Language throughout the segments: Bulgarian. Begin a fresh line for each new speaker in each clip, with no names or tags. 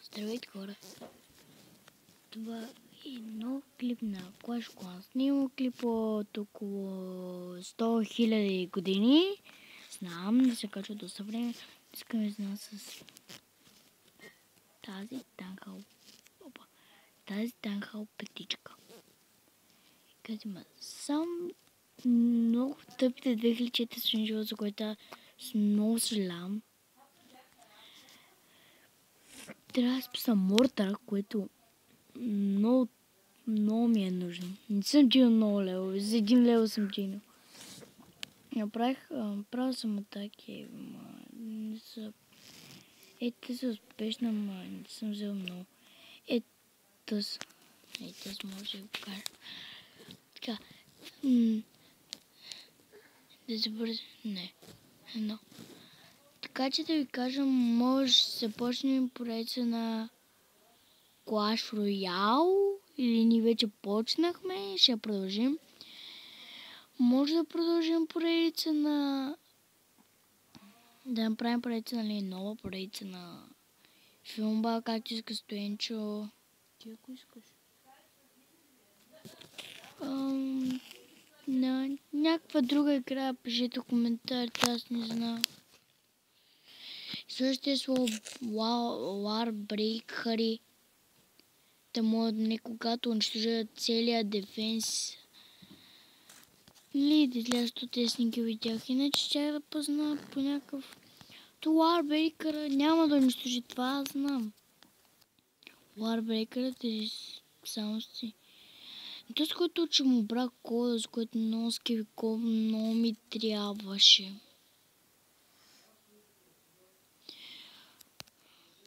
Здравейте хора! Това е нов клип на Clash Clans. Снимам клип от около 100 000 години. Знам, не се качва доста време. Искам да знам с тази танхал петичка. Къде има сам много тъпите 2400 живота, за което много съжалявам. Трябва да списам мортър, което много ми е нужно. Не съм джинал много лево, за 1 лево съм джинал. Направил съм атаки, не са... Те са успешна, не съм взел много. Тъс може да го кажа. Така, да се бързи, не, едно. Така че да ви кажа, може да започнем поредица на Clash Royale, или ние вече почнахме, ще продължим. Може да продължим поредица на... Да направим поредица, нали, нова поредица на филмба, както иска Стоенчо. Ти ако искаш. На някаква друга игра, пишете в коментарите, аз не знам. Слушайте слово Warbreaker. Те могат не когато унищожат целият дефенс. Или да излязат от тесники видях, иначе ще да позна по някакъв... Warbreaker няма да унищожи това, аз знам. Warbreaker е само си. То с което учим му брак кода, с което много скивиков, много ми трябваше.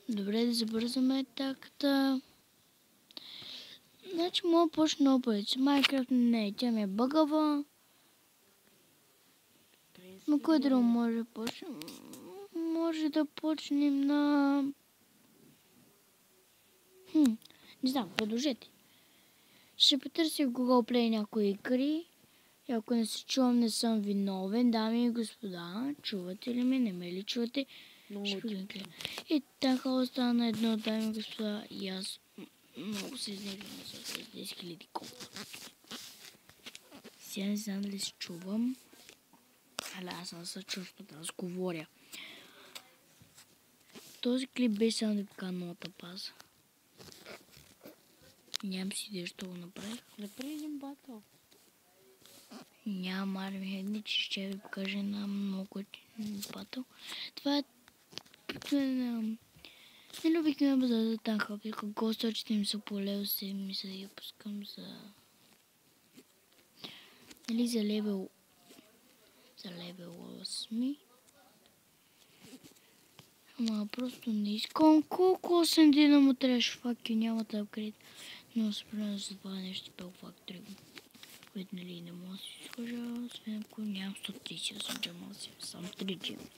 Добре, да забързаме атаката. Значи мога да почне много пъти. Майнкрафт не, тя ми е бъгава. Но кой друго може да почнем? Може да почнем на... Не знам, продължете. Ще потърся в Google Play някои игри. И ако не се чувам, не съм виновен, дами и господа. Чувате ли ме? Не ме ли чувате? И така остана едно, дами и господа. И аз много се изнервям с 10 000 колта. Сега не знам дали се чувам. Але аз съм съчувствам, да аз говоря. Този клип беше само да покажа новата паза. Нямам си идея, що го направих.
Направи един батъл.
Нямам армия, че ще ви покажа на много батъл. Това е... Не любих на база за танка, ако госточите им са полео, се мисля да я пускам за... Нали за левел... За левел 8. Ама просто не искам. Колко 8 дена му трябваше факти, няма да апгрейд. Но спрямо за това нещо пел фактори. Което нали не мога да си сложа, освен ако нямам 138 джама, само 3 джама.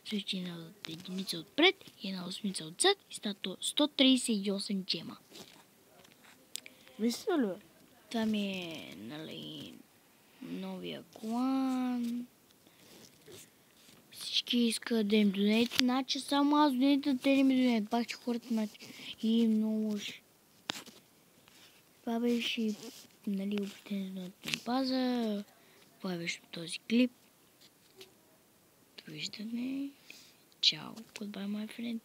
Случи една единица отпред и една осмица отзад и става 138 джема.
Мисля ли?
Това ми е, нали, новия клан. Всички искат да им донете, значи само аз донете, те не ми донете. Пак че хората значи и много лоши. Това беше, нали, обитенето на база. Това беше този клип. Довиждане. Чао. Goodbye, my friend.